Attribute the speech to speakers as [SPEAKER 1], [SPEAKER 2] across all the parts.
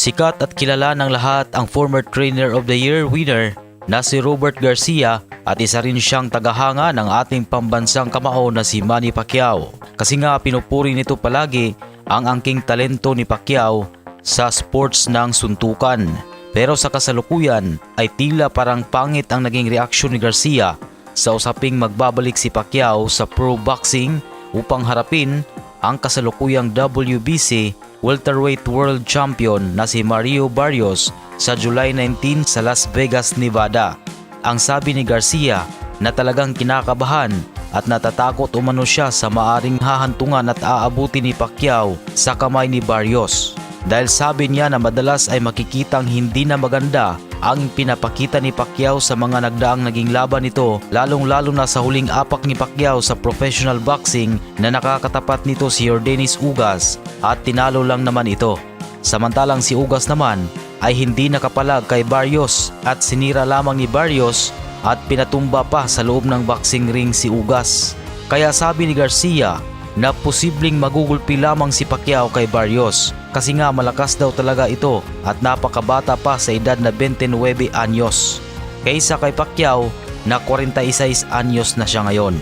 [SPEAKER 1] Sikat at kilala ng lahat ang former Trainer of the Year winner na si Robert Garcia at isa rin siyang tagahanga ng ating pambansang kamao na si Manny Pacquiao. Kasi nga pinupuri nito palagi ang angking talento ni Pacquiao sa sports ng suntukan. Pero sa kasalukuyan ay tila parang pangit ang naging reaksyon ni Garcia sa usaping magbabalik si Pacquiao sa pro boxing upang harapin ang kasalukuyang WBC welterweight world champion na si Mario Barrios sa July 19 sa Las Vegas, Nevada. Ang sabi ni Garcia na talagang kinakabahan at natatakot umano siya sa maaring hahantungan at aabuti ni Pacquiao sa kamay ni Barrios. Dahil sabi niya na madalas ay makikitang hindi na maganda ang pinapakita ni Pacquiao sa mga nagdaang naging laban nito, lalong-lalo na sa huling apak ni Pacquiao sa professional boxing na nakakatapat nito si Yordenis Ugas at tinalo lang naman ito. Samantalang si Ugas naman ay hindi nakapalag kay Barrios at sinira lamang ni Barrios at pinatumba pa sa loob ng boxing ring si Ugas. Kaya sabi ni Garcia na posibleng magugulpi lamang si Pacquiao kay Barrios kasi nga malakas daw talaga ito at napakabata pa sa edad na 29 anyos kaysa kay Pacquiao na 46 anyos na siya ngayon.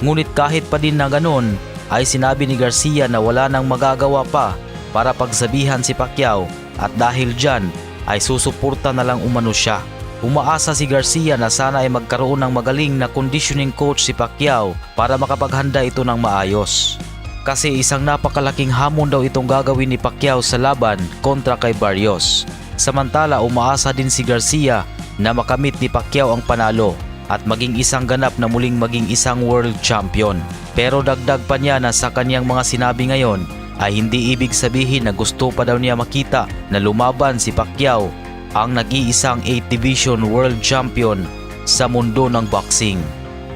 [SPEAKER 1] Ngunit kahit pa din na ganon ay sinabi ni Garcia na wala nang magagawa pa para pagsabihan si Pacquiao at dahil dyan ay susuporta na lang umano siya. Umaasa si Garcia na sana ay magkaroon ng magaling na conditioning coach si Pacquiao para makapaghanda ito ng maayos. Kasi isang napakalaking hamon daw itong gagawin ni Pacquiao sa laban kontra kay Barrios. Samantala umaasa din si Garcia na makamit ni Pacquiao ang panalo at maging isang ganap na muling maging isang world champion. Pero dagdag pa niya na sa kanyang mga sinabi ngayon ay hindi ibig sabihin na gusto pa daw niya makita na lumaban si Pacquiao, ang nag-iisang 8 Division World Champion sa mundo ng boxing.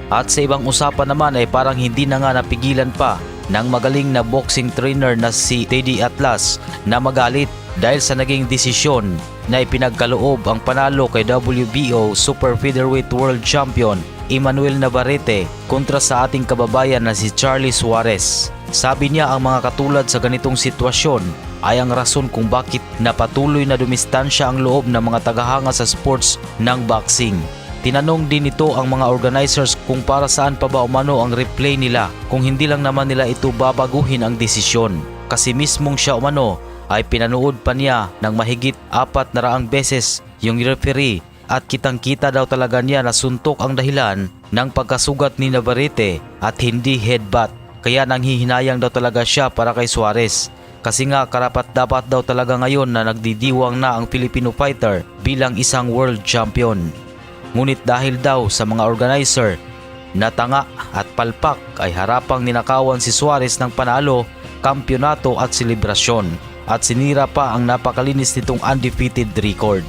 [SPEAKER 1] At sa ibang usapan naman ay parang hindi na nga napigilan pa ng magaling na boxing trainer na si Teddy Atlas na magalit dahil sa naging desisyon na ipinagkaloob ang panalo kay WBO Super Featherweight World Champion Emmanuel Navarrete kontra sa ating kababayan na si Charlie Suarez. Sabi niya ang mga katulad sa ganitong sitwasyon ay ang rason kung bakit napatuloy na dumistansya ang loob ng mga tagahanga sa sports ng boxing. Tinanong din ito ang mga organizers kung para saan pa ba umano ang replay nila kung hindi lang naman nila ito babaguhin ang desisyon. Kasi mismong siya umano ay pinanood pa niya ng mahigit 400 beses yung referee at kitang-kita daw talaga niya na suntok ang dahilan ng pagkasugat ni Navarrete at hindi headbutt. Kaya nanghihinayang daw talaga siya para kay Suarez. Kasi nga karapat-dapat daw talaga ngayon na nagdidiwang na ang Filipino fighter bilang isang world champion. Ngunit dahil daw sa mga organizer na tanga at palpak ay harapang ninakawan si Suarez ng panalo, kampyonato at selebrasyon at sinira pa ang napakalinis nitong undefeated record.